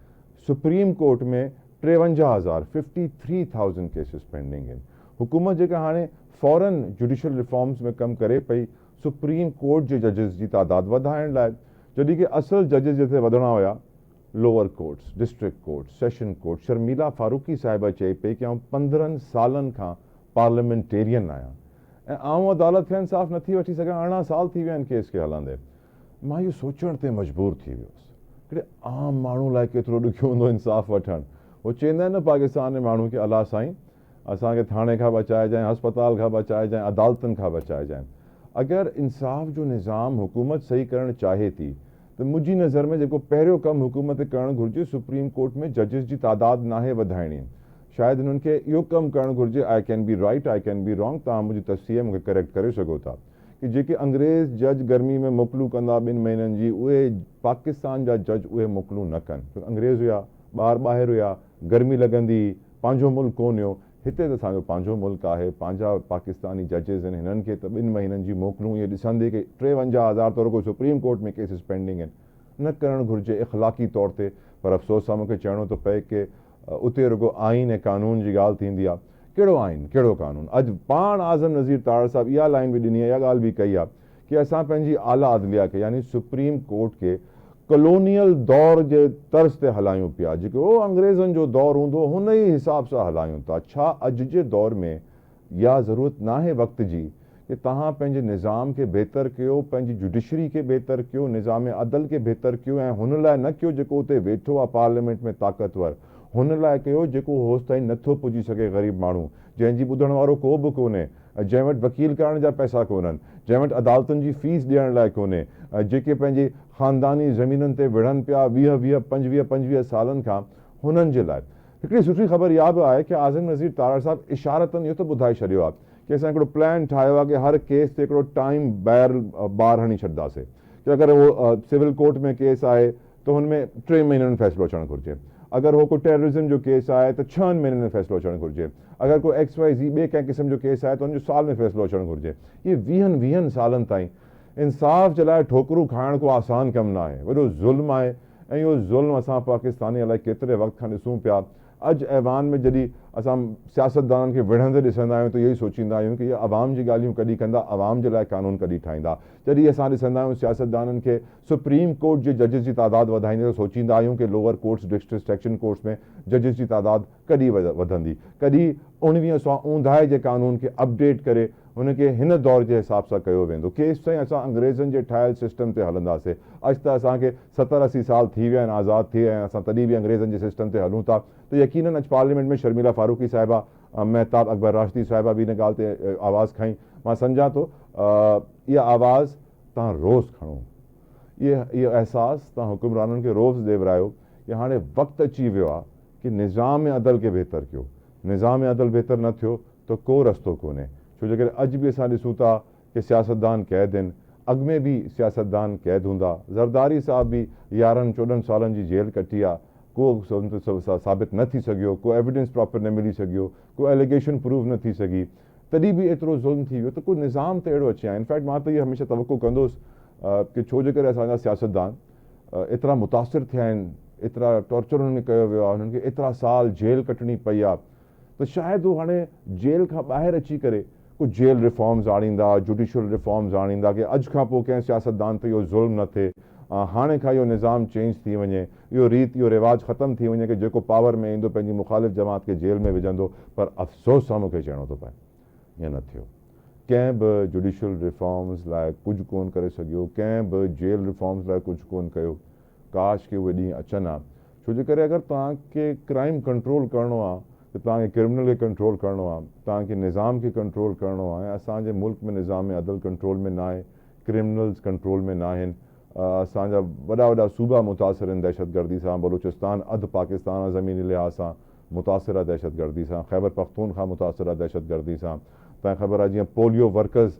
सुप्रीम कोर्ट में 53,000 केसिस पेंडिंग आहिनि। हुकूमत जेका हाणे फॉरन जुडिशल रिफॉर्म्स में कमु करे पई सुप्रीम कोर्ट जे जजिस जी तादाद वधाइण लाइ, जॾहिं कि असल जजिस जिथे वधणा हुया lower courts, district court, session court. Sharmila Farooqui साहिबा चई पई कि आउं 15 सालनि खां पार्लियामेंटेरियन आहियां ऐं आउं अदालत खे इंसाफ़ नथी वठी सघां। 18 साल थी विया आहिनि केस खे हलंदे। मां इहो सोचण ते मजबूर थी वियुसि कि आम माण्हू लाइ केतिरो ॾुखियो हूंदो इंसाफ़ वठणु। उहो चवंदा आहिनि न पाकिस्तान में माण्हू कि अलाह साईं असांखे थाणे खां बचाइजांइ, हस्पताल खां बचाइजांइ, अदालतुनि खां बचाइजांइ। अगरि इंसाफ़ जो निज़ाम हुकूमत सही करणु चाहे थी त मुंहिंजी नज़र में जेको पहिरियों कमु हुकूमत करणु घुरिजे सुप्रीम कोर्ट में जजिस जी तादाद नाहे वधाइणी। शायदि हिननि खे इहो कमु करणु घुरिजे, I can be right, I can be wrong, तव्हां मुंहिंजी तस्सीर मूंखे करेक्ट करे सघो था, कि जेके अंग्रेज़ जज गर्मी में मोकलू कंदा 2 महीननि जी, उहे पाकिस्तान जा जज उहे मोकलू न कनि। अंग्रेज़ हुया, ॿाहिरि हुया, गर्मी लॻंदी, पंहिंजो मुल्क कोन हुयो। हिते त असांजो पंहिंजो मुल्क आहे, पंहिंजा पाकिस्तानी जजिस आहिनि, हिननि खे त 2 महीननि जी मोकलूं इहे ॾिसंदे कि 53,000 त रुगो सुप्रीम कोर्ट में केसिस पेंडिंग आहिनि, न करणु घुरिजे इख़लाक़ी तौर ते। पर अफ़सोस सां मूंखे चवणो थो पए कि उते रुगो आइन ऐं कानून जी ॻाल्हि थींदी आहे। कहिड़ो आइन, कहिड़ो कानून? अॼु पाण आज़म नज़ीर तार साहिबु इहा लाइन बि ॾिनी आहे, इहा ॻाल्हि बि कई आहे कि असां पंहिंजी आला अदलिया खे यानी सुप्रीम कोर्ट खे कॉलोनियल दौर जे तर्ज़ ते हलायूं पिया, जेको अंग्रेज़नि जो दौरु हूंदो हुन ई हिसाब सां हलायूं था। छा अॼु जे दौर में इहा ज़रूरत नाहे वक़्त जी कि तव्हां पंहिंजे निज़ाम खे बहितर कयो, पंहिंजी जुडिशरी खे बहितर कयो, निज़ाम अदल खे बहितर कयो ऐं हुन लाइ न कयो जेको उते वेठो आहे पार्लियामेंट में ताक़तवर, हुन लाइ कयो जेको होसि ताईं नथो पुॼी सघे ग़रीब माण्हू, जंहिंजी ॿुधण वारो को बि कोन्हे, जंहिं वटि वकील करण जा पैसा कोन्हनि, जंहिं वटि अदालतुनि जी फीस ॾियण लाइ कोन्हे, जेके पंहिंजे ख़ानदानी ज़मीननि ते विढ़नि पिया 20-25 सालनि खां, हुननि जे लाइ हिकिड़ी सुठी ख़बर इहा बि आहे कि आज़म नज़ीर तारा साहिबु इशारतनि इहो त ॿुधाए छॾियो आहे कि असां हिकिड़ो प्लान ठाहियो आहे कि हर केस ते हिकिड़ो टाइम ॿार हणी छॾींदासीं कि अगरि उहो सिविल कोर्ट में केस आहे त हुनमें 3 महीननि में फ़ैसिलो अचणु घुरिजे, अगरि उहो कोई टेररिज़म जो केस आहे त 6 महीननि में फ़ैसिलो अचणु घुरिजे, अगरि कोई XYZ ॿिए कंहिं क़िस्म जो केस आहे त हुनजो साल में फ़ैसिलो अचणु घुरिजे। इहे 20 सालनि ताईं इंसाफ़ जे लाइ ठोकरूं खाइण को आसान कमु न आहे, वॾो ज़ुल्म आहे ऐं इहो ज़ुल्म असां पाकिस्तानी अलाए केतिरे वक़्त खां ॾिसूं पिया। अॼु ऐवान में जॾहिं असां सियासतदाननि खे विढ़ंदे ॾिसंदा आहियूं त इहो ई सोचींदा आहियूं कि इहे आवाम जी ॻाल्हियूं कॾहिं कंदा, आवाम जे लाइ कानून कॾहिं ठाहींदा। जॾहिं असां ॾिसंदा आहियूं सियासतदाननि खे सुप्रीम कोर्ट जे जजिस जी तादाद वधाईंदे त सोचींदा आहियूं कि lower courts, district section courts में जजिस जी तादाद कॾहिं वधंदी, कॾहिं 1959 जे कानून खे अपडेट करे हुनखे हिन दौर जे हिसाब सां कयो वेंदो। केसि ताईं असां अंग्रेज़नि जे ठाहियल सिस्टम ते हलंदासीं। अॼु त असांखे 70-80 साल थी विया आहिनि आज़ादु थी विया आहिनि, असां तॾहिं बि अंग्रेज़नि जे सिस्टम ते हलूं था त यकीनन अॼु पार्लियामेंट में शर्मिला फारूकी साहिबा, महताब अकबर राशिदी साहिबा बि हिन ॻाल्हि ते आवाज़ु खईं। मां सम्झां थो इहा आवाज़ु तव्हां रोज़ु खणो, इहो अहसासु तव्हां हुकुमराननि खे रोज़ु ॾेवरायो कि हाणे वक़्तु अची वियो आहे कि निज़ाम अदल खे बहितर कयो। निज़ाम अदल बहितर न थियो त को रस्तो कोन्हे। छो जे करे अॼु बि असां ॾिसूं था कि सियासतदान क़ैद आहिनि, अॻु में बि सियासतदान क़ैद हूंदा। ज़रदारी साहिब बि 11-14 सालनि जी जेल कटी आहे, को साबित न थी सघियो, को एविडेंस प्रॉपर न मिली सघियो, को एलिगेशन प्रूव न थी सघी, तॾहिं बि एतिरो ज़ुल्म थी वियो त कोई निज़ाम त अहिड़ो अची आहे। इनफैक्ट मां त इहो हमेशह तवक़ो कंदुसि कि छो जे करे असांजा सियासतदान एतिरा मुतासिर थिया आहिनि, एतिरा टॉर्चर हुननि कयो वियो आहे, हुननि खे एतिरा साल जेल कटणी पई आहे, त शायदि हू हाणे जेल खां ॿाहिरि अची करे कुझु जेल रिफॉर्म्स आणींदा, जुडिशल रिफॉर्म्स आणींदा कि अॼु खां पोइ कंहिं सियासतदान ते इहो ज़ुल्म न थिए, हाणे खां इहो निज़ाम चेंज थी वञे, इहो रीत इहो रिवाज ख़तमु थी वञे कि जेको पावर में ईंदो पंहिंजी मुख़ालिफ़ जमात खे जेल में विझंदो। पर अफ़सोस सां मूंखे चवणो थो पए ईअं न थियो। कंहिं बि जुडिशल रिफॉर्म्स लाइ कुझु कोन करे सघियो, कंहिं बि जेल रिफॉर्म्स लाइ कुझु कोन कयो। काश के उहे ॾींहं अचनि हा, छो जे करे अगरि तव्हांखे क्राइम कंट्रोल करिणो आहे त तव्हांखे क्रिमिनल खे कंट्रोल करिणो आहे, तव्हांखे निज़ाम खे कंट्रोल करिणो आहे। ऐं असांजे मुल्क में निज़ाम अदल कंट्रोल में न आहे, क्रिमिनल्स कंट्रोल में न आहिनि। असांजा वॾा वॾा सूबा मुतासिर आहिनि दहशतगर्दी सां। बलूचिस्तान अधु पाकिस्तान आहे ज़मीनी लिहाज़ सां मुतासिर आहे दहशतगर्दी सां, ख़ैबर पख्तूनख्वा मुतासिर आहे दहशतगर्दी सां। तव्हांखे ख़बर आहे जीअं पोलियो वर्कर्स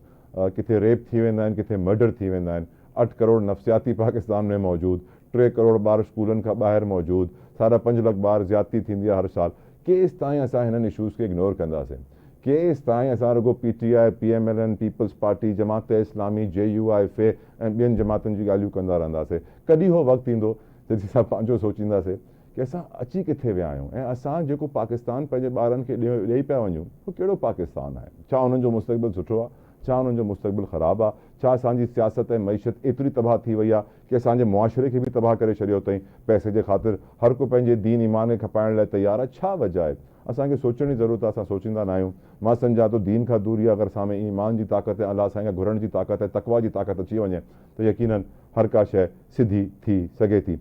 किथे रेप थी वेंदा आहिनि, किथे मर्डर थी वेंदा आहिनि। 8 करोड़ नफ़्सियाती पाकिस्तान में मौजूदु, 3 करोड़ ॿार स्कूलनि खां ॿाहिरि मौजूदु, 5.5 लख ॿार ज़्यादती थींदी आहे हर साल। केसि ताईं असां हिननि इशूज़ खे इग्नोर कंदासीं? केसि ताईं असां रुगो PTI, PMLN, peoples party, Jamaat Islami, JUIF ऐं ॿियनि जमातुनि जी ॻाल्हियूं कंदा रहंदासीं? कॾहिं उहो वक़्तु ईंदो जॾहिं असां पंहिंजो सोचींदासीं कि असां अची किथे विया आहियूं ऐं असां जेको पाकिस्तान पंहिंजे ॿारनि खे ॾेई पिया वञूं उहो कहिड़ो पाकिस्तान आहे? छा उन्हनि जो मुस्तक़बिल सुठो आहे? छा उन्हनि जो मुस्तक़बिल ख़राबु आहे? छा असांजी सियासत ऐं मईशत एतिरी तबाह थी वई आहे कि असांजे मुआशिरे खे बि तबाह करे छॾियो अथई पैसे जे ख़ातिर? हर को पंहिंजे दीन ईमान खे खपाइण लाइ तयारु आहे। छा वजह आहे? असांखे सोचण जी ज़रूरत आहे, असां सोचींदा न आहियूं। मां सम्झां थो दीन खां दूरी अगरि असां में ईमान जी ताक़त ऐं अलाह साईं खां घुरण जी ताक़त ऐं तक़वा जी ताक़त अची वञे त यकीनन हर का शइ सिधी थी सघे थी।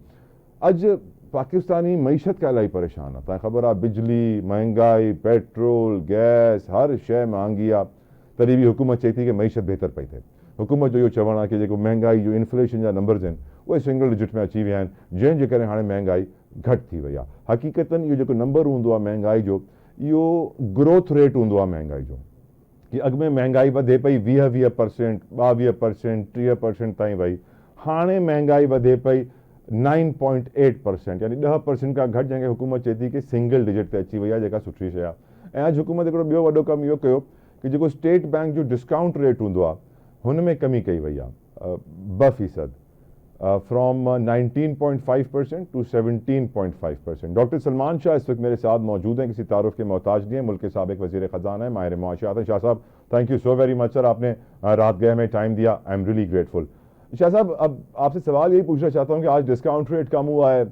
अॼु पाकिस्तानी मईशत का इलाही परेशान आहे। तव्हांखे ख़बर आहे बिजली, महांगाई, पेट्रोल, गैस, हर शइ महांगी आहे। तॾहिं बि हुकूमत चए थी कि मईशत बहितर पई थिए। हुकूमत जो इहो चवणु आहे कि जेको महांगाई जो इन्फ्लेशन जा नंबर्स आहिनि उहे सिंगल डिजिट में अची विया आहिनि, जंहिंजे करे हाणे महांगाई घटि थी वई आहे। हक़ीक़तनि इहो जेको नंबर हूंदो आहे महांगाई जो, इहो ग्रोथ रेट हूंदो आहे महांगाई जो, कि अॻु में महांगाई वधे पई 20% 22% 30% ताईं वई। हाणे महांगाई वधे पई 9.8%, यानी 10% खां घटि, जंहिंखे हुकूमत चए थी कि सिंगल डिजिट ते अची वई आहे, जेका सुठी शइ आहे। ऐं अॼु हुकूमत हिकिड़ो ॿियो वॾो कमु इहो कयो कि जेको स्टेट बैंक जो डिस्काउंट रेट हूंदो आहे हुन में कमी कई वई आहे 2%, from 19.5% to 17.5%। Doctor Salman Shah इस वक्त मेरे साथ मौजूद हैं, किसी तारुफ के मोहताज नहीं है, मुल्क के साबिक वज़ीर ख़जाना है, माहिर मुआशियात हैं। शाह साहब, thank you so very much sir, आपने रात गए में टाइम दिया, I am really grateful. Shah साहब, अब आपसे सवाल यही पूछना चाहता हूँ कि आज डिस्काउंट रेट कम हुआ है,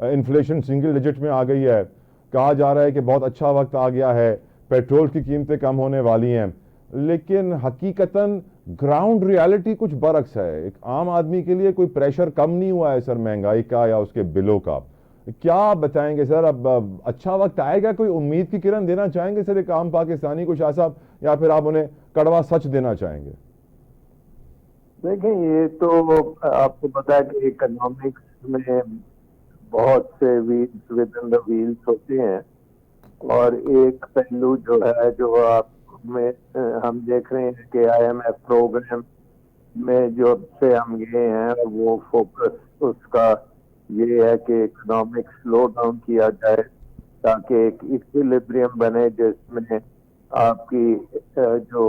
इन्फ्लेशन सिंगल डिजिट में आ गई है, कहा जा रहा है कि बहुत अच्छा वक्त आ गया है, पेट्रोल की कीमतें कम होने वाली हैं, लेकिन हकीकतन ग्राउंड रियलिटी कुछ बरक्स है। एक आम आदमी के लिए कोई प्रेशर कम नहीं हुआ है सर महंगाई का या उसके बिलों का। क्या बताएंगे सर? अब अच्छा वक्त आएगा? कोई उम्मीद की किरण देना चाहेंगे सर एक आम पाकिस्तानी को शाह साहब, या फिर आप उन्हें कड़वा सच देना चाहेंगे? देखिए, ये तो आपको पता है कि इकोनॉमिक्स में बहुत से wheels with in the wheels होते हैं, और एक पहलू जो है जो आप में हम देख रहे हैं कि IMF प्रोग्राम में जो से हम गए हैं, और वो फोकस उसका ये है कि इकोनॉमिक स्लो डाउन किया जाए ताकि एक इक्विलिब्रियम बने जिसमें आपकी जो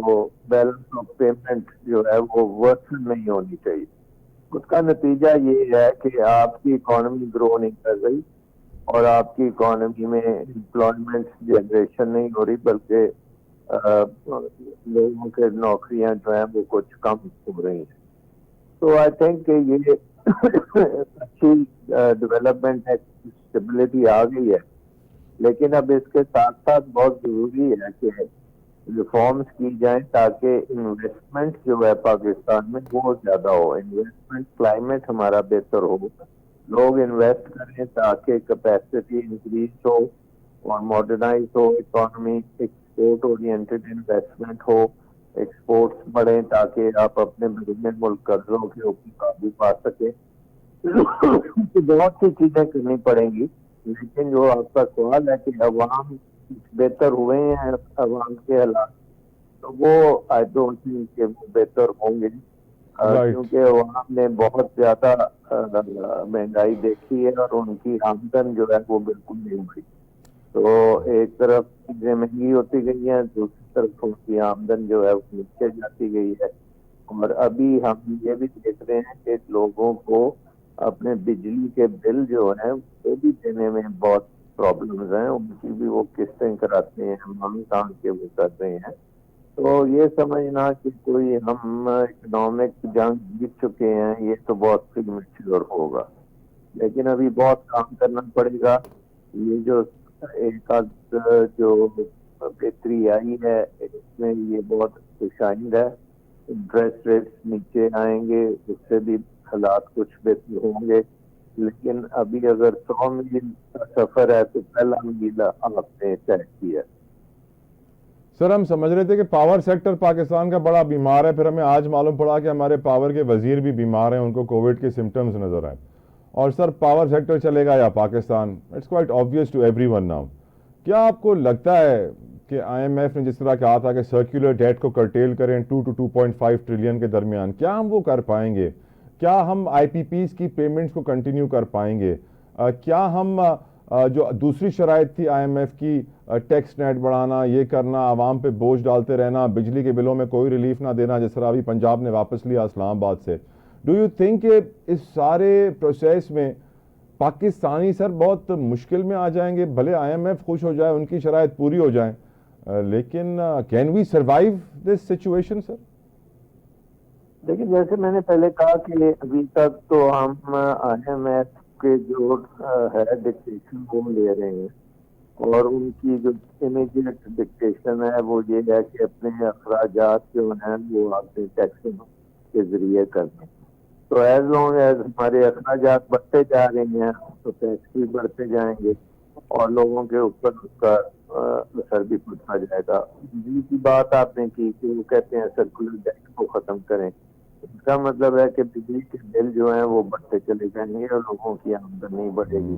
बैलेंस ऑफ पेमेंट जो है वो वर्सन नहीं होनी चाहिए। उसका नतीजा ये है कि आपकी इकोनॉमी ग्रो नहीं कर रही और आपकी इकोनॉमी में एम्प्लॉयमेंट जनरेशन नहीं हो रही, बल्कि लोगों के नौकरियां जो हैं वो कुछ कम हो रही हैं। तो आई थिंक ये अच्छी डेवलपमेंट है, स्टेबिलिटी आ गई है, लेकिन अब इसके साथ साथ बहुत जरूरी है कि रिफॉर्म्स की जाए ताकि इन्वेस्टमेंट जो है पाकिस्तान में वो ज्यादा हो, इन्वेस्टमेंट क्लाइमेट हमारा बेहतर हो, लोग इन्वेस्ट करें ताकि कैपेसिटी इंक्रीज हो और मॉडर्नाइज हो इकोनॉमी, एक्सपोर्ट ओरिएंटेड इन्वेस्टमेंट हो, एक्सपोर्ट्स बढ़े ताकि आप अपने बिजनेस मुल्क कर्जों के ऊपर काबू पा सके। तो बहुत सी चीजें करनी पड़ेंगी, लेकिन जो आपका सवाल है कि अवाम बेहतर हुए हैं, अवाम के हालात, तो वो आई डोंट थिंक कि वो बेहतर होंगे, क्योंकि अवाम ने बहुत ज्यादा महंगाई देखी है और उनकी आमदन जो है वो बिल्कुल नहीं बढ़ी। तो एक तरफ चीजें महंगी होती गई हैं, दूसरी तरफ उनकी आमदन जो है वो नीचे जाती गई है। और अभी हम ये भी देख रहे हैं कि लोगों को अपने बिजली के बिल जो है वो भी देने में बहुत प्रॉब्लम्स हैं, उनकी भी वो किस्तें कराते हैं, मांग तांग के वो कर रहे हैं। तो ये समझना कि कोई हम इकोनॉमिक जंग जीत चुके हैं, ये तो बहुत प्रीमेच्योर होगा। लेकिन अभी बहुत काम करना पड़ेगा। ये जो एक आध जो बेहतरी आई है इसमें ये बहुत खुशाइंद है। इंटरेस्ट रेट्स नीचे आएंगे, उससे भी हालात कुछ बेहतर होंगे। लेकिन अभी अगर 100 मील का सफर है तो पहला मील आपने तय किया। सर हम समझ रहे थे कि पावर सेक्टर पाकिस्तान का बड़ा बीमार है, फिर हमें आज मालूम पड़ा कि हमारे पावर के वजीर भी बीमार हैं, उनको कोविड के सिम्टम्स नजर आए। और सर पावर सेक्टर चलेगा या Pakistan, it's quite obvious to everyone now. क्या आपको लगता है कि आईएमएफ ने जिस तरह कहा था कि सर्कुलर डेट को कर्टेल करें 2 to 2.5 ट्रिलियन के दरमियान, क्या हम वो कर पाएंगे? क्या हम आईपीपीज की पेमेंट्स को कंटिन्यू कर पाएंगे? क्या हम जो दूसरी शराइत थी आईएमएफ की, टैक्स नेट बढ़ाना, ये करना, आवाम पे बोझ डालते रहना, बिजली के बिलों में कोई रिलीफ ना देना, जिस तरह अभी पंजाब ने वापस लिया इस्लामाबाद से, डू यू थिंक इस सारे प्रोसेस में पाकिस्तानी सर बहुत मुश्किल में आ जाएंगे? भले आईएमएफ खुश हो जाए, उनकी शराइत पूरी हो जाए, लेकिन can we survive this situation sir? देखिए, जैसे मैंने पहले कहा कि अभी तक तो हम आईएमएफ के जो है डिक्टेशन वो ले रहे हैं, और उनकी जो इमीडिएट डिक्टेशन है वो ये है कि अपने अखराजात जो हैं वो आपने टैक्स के जरिए करने। तो एज लॉन्ग एज हमारे अखराजात बढ़ते जा रहे हैं तो टैक्स भी बढ़ते जाएंगे और लोगों के ऊपर उसका असर भी पड़ता जाएगा। बिजली की बात आपने की कि वो कहते हैं सर्कुलर डेट को खत्म करें, इसका मतलब है कि बिजली के बिल जो हैं वो बढ़ते चले जाएंगे और लोगों की आमदनी बढ़ेगी।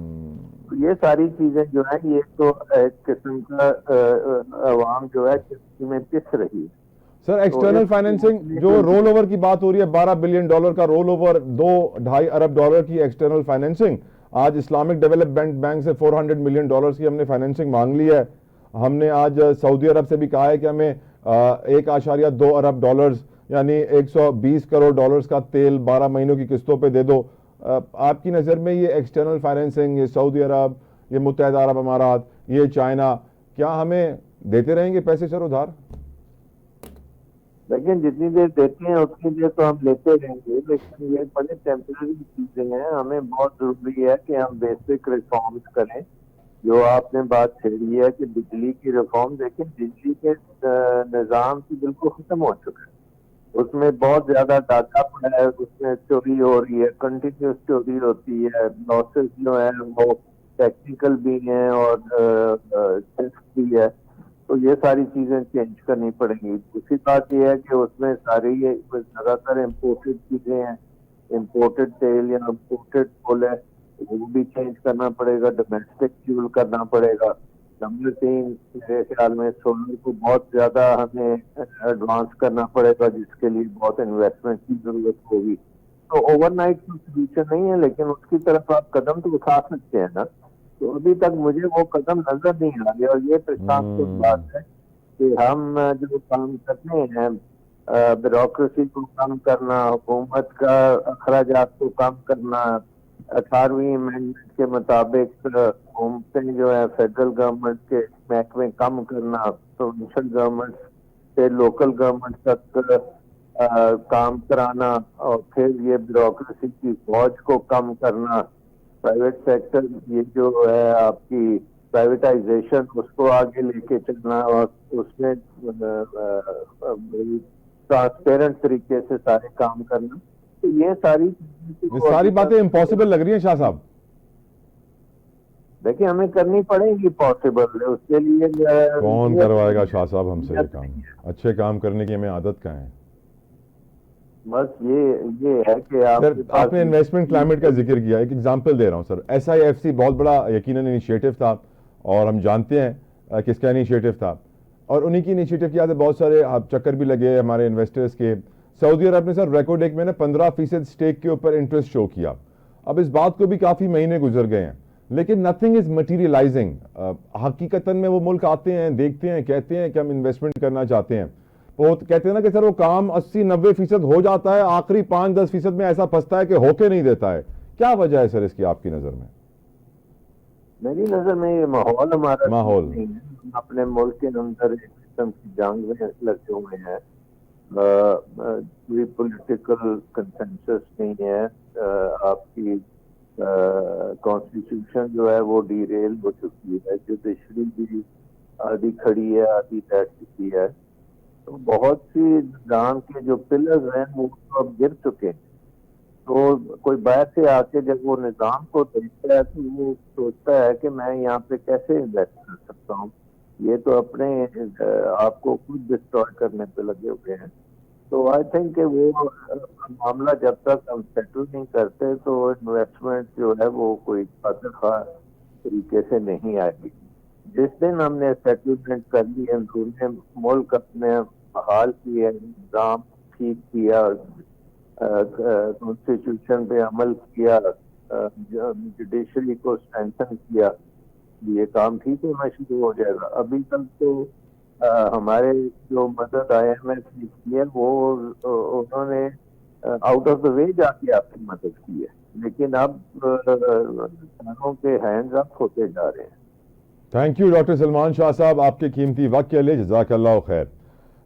तो ये सारी चीजें जो है, ये तो एक किस्म का अवाम जो है किस्म में पिस रही है। सर एक्सटर्नल फाइनेंसिंग जो रोल ओवर की बात हो रही है, $12 बिलियन का रोल ओवर, 2-2.5 अरब डॉलर की एक्सटर्नल फाइनेंसिंग। आज इस्लामिक डेवलपमेंट बैंक से $400 मिलियन की हमने फाइनेंसिंग मांग ली है। हमने आज सऊदी अरब से भी कहा है कि हमें 1.2 अरब डॉलर्स यानी 120 करोड़ डॉलर्स का तेल 12 महीनों की किस्तों पे दे दो। आपकी नज़र में ये एक्सटर्नल फाइनेंसिंग, ये सऊदी अरब, ये मुत्तहिदा अरब अमारात, ये चाइना, क्या हमें देते रहेंगे पैसे सर उधार? लेकिन जितनी देर देते हैं उतनी देर तो हम लेते रहेंगे, लेकिन ये बड़े टेम्पररी चीजें हैं। हमें बहुत जरूरी है कि हम बेसिक रिफॉर्म्स करें। जो आपने बात छेड़ी है कि बिजली की रिफॉर्म, देखिए बिजली के निज़ाम की बिल्कुल खत्म हो चुका है। उसमें बहुत ज्यादा डाटा पड़ा है, उसमें चोरी हो रही है, कंटिन्यूस चोरी होती है, लॉसेस जो है वो टेक्निकल भी हैं और भी है। तो ये सारी चीजें चेंज करनी पड़ेंगी। दूसरी बात यह है कि उसमें सारी ये ज्यादातर इम्पोर्टेड चीजें हैं, इम्पोर्टेड तेल या इम्पोर्टेड कोल है, वो भी चेंज करना पड़ेगा, डोमेस्टिक फ्यूल करना पड़ेगा। नंबर 3, मेरे ख्याल में सोलर को बहुत ज्यादा हमें एडवांस करना पड़ेगा, जिसके लिए बहुत इन्वेस्टमेंट की जरूरत होगी। तो ओवरनाइट तो सोल्यूशन नहीं है, लेकिन उसकी तरफ आप कदम तो उठा सकते हैं ना। तो अभी तक मुझे वो कदम नजर नहीं आ रहे, और ये प्रशासन बात है कि हम जो काम करते हैं, ब्यूरोक्रेसी को कम करना, हुकूमत का अखराजात को कम करना, 18वीं अमेंडमेंट के मुताबिक हुकूमतें जो है फेडरल गवर्नमेंट के महकमे कम करना, प्रोविंशियल गवर्नमेंट से लोकल गवर्नमेंट तक काम कराना, और फिर ये ब्यूरोक्रेसी की फौज को कम करना, प्राइवेट सेक्टर ये जो है आपकी प्राइवेटाइजेशन उसको आगे लेके चलना, और उसमें ट्रांसपेरेंट तरीके से सारे काम करना। तो ये सारी बातें इम्पॉसिबल लग रही हैं शाह साहब। देखिए, हमें करनी पड़ेगी पॉसिबल, उसके लिए कौन करवाएगा शाह साहब हमसे ये काम? अच्छे काम करने की हमें आदत कहाँ है? बस ये है कि आपने इन्वेस्टमेंट क्लाइमेट का जिक्र किया, एक एग्जांपल दे रहा हूं सर। SIFC बहुत बड़ा यकीनन इनिशिएटिव था, और हम जानते हैं किसका इनिशिएटिव था, और उन्हीं की इनिशिएटिव की वजह से बहुत सारे चक्कर भी लगे हमारे इन्वेस्टर्स के। सऊदी अरब ने सर रेकॉर्ड एक में 15% स्टेक के ऊपर इंटरेस्ट शो किया। अब इस बात को भी काफी महीने गुजर गए हैं, लेकिन नथिंग इज मटीरियलाइजिंग। हकीकतन में वो मुल्क आते हैं, देखते हैं, कहते हैं कि हम इन्वेस्टमेंट करना चाहते हैं, वो कहते हैं ना कि सर वो काम 80-90% हो जाता है, आखिरी 5-10% में ऐसा फंसता है कि होके नहीं देता है। क्या वजह है सर इसकी आपकी नजर में? मेरी नजर में ये माहौल हमारा माहौल नहीं है। अपने मुल्क के अंदर किस्म की जंग में लगे हुए हैं, कोई पॉलिटिकल कंसेंसस नहीं है, आपकी कॉन्स्टिट्यूशन जो है वो डीरेल हो चुकी है, जुडिशरी भी आधी खड़ी है आधी बैठ चुकी है, तो बहुत सी निजाम के जो पिलर्स हैं वो तो अब गिर चुके हैं। तो कोई बाहर से आके जब वो निजाम को देखता है तो वो सोचता है कि मैं यहाँ पे कैसे इन्वेस्ट कर सकता हूँ, ये तो अपने आपको खुद डिस्ट्रॉय करने पे लगे हुए हैं। तो आई थिंक कि वो मामला जब तक हम सेटल नहीं करते तो इन्वेस्टमेंट जो है वो कोई खातिर तरीके से नहीं आएगी। जिस दिन हमने सेटलमेंट कर ली, हमने मुल्क अपने बहाल किया, निजाम ठीक किया, कॉन्स्टिट्यूशन पे अमल किया, जुडिशरी को स्ट्रेंथन किया, ये काम ठीक होना शुरू हो जाएगा। अभी तक तो हमारे जो मदद IMF ने की है वो उन्होंने आउट ऑफ द वे जाके आपकी मदद की है, लेकिन अब किसानों के हैंड्स अप होते जा रहे हैं। Thank you doctor Salman Shah साहब, आपके कीमती वक्त के लिए जज़ाकल्लाह खैर।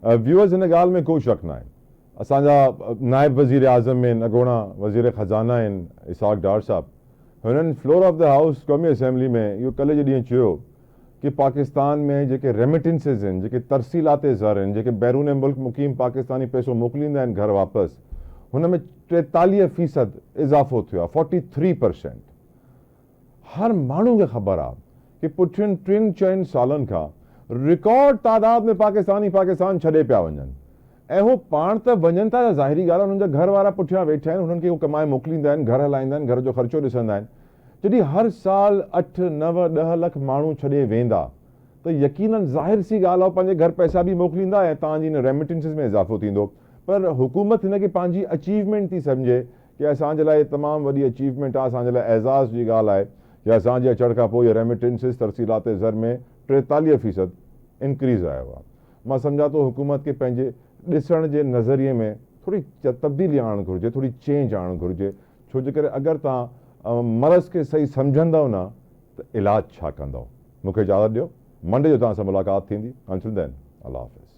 व्यूअर्स इन ॻाल्हि में कोई शक न आहे, असांजा नायब वज़ीर आज़म आहिनि, अॻोणा वज़ीर ख़ज़ाना आहिनि इसाक डार साहब, हुननि फ्लोर ऑफ द हाउस क़ौमी असेंबली में इहो कल्ह जे ॾींहुं चयो कि पाकिस्तान में जेके रेमिटेंसिस आहिनि, जेके तरसीलात ज़र आहिनि, जेके बैरून मुल्क मुक़ीम पाकिस्तानी पैसो मोकिलींदा आहिनि घर वापसि, हुन में 43% इज़ाफ़ो थियो आहे, 43%। हर माण्हू खे ख़बर आहे कि पुठियुनि 3-4 सालनि खां रिकॉर्ड तादाद में पाकिस्तान छॾे पिया वञनि, ऐं हू पाण त वञनि था, ज़ाहिरी ॻाल्हि आहे, हुननि जा घर वारा पुठियां वेठा आहिनि, हुननि खे हू कमाए मोकिलींदा आहिनि, घर हलाईंदा आहिनि, घर जो ख़र्चो ॾिसंदा आहिनि। जॾहिं हर साल 8, 9, 10 लख माण्हू छॾे वेंदा त यकीनन ज़ाहिर सी ॻाल्हि आहे पंहिंजे घर पैसा बि मोकिलींदा ऐं तव्हांजी इन रेमिटेंसिस में इज़ाफ़ो थींदो। पर हुकूमत हिनखे पंहिंजी अचीवमेंट थी सम्झे कि असांजे लाइ तमामु वॾी अचीवमेंट आहे, असांजे लाइ एज़ाज़ जी ॻाल्हि आहे कि असांजे अचण खां पोइ रेमिटेंसिस तरसीलात ज़र में 43% इंक्रीज़ आयो आहे। मां सम्झां थो हुकूमत खे पंहिंजे ॾिसण जे नज़रिए में थोड़ी तब्दीली आणणु घुरिजे, थोड़ी चेंज आणणु घुरिजे, छो जे करे अगरि तव्हां मरज़ खे सही सम्झंदव न त इलाज छा कंदव। मूंखे इजाज़त ॾियो, मंडे जो तव्हां सां मुलाक़ात थींदी। अंटिल देन, अल्लाह हाफ़िज़।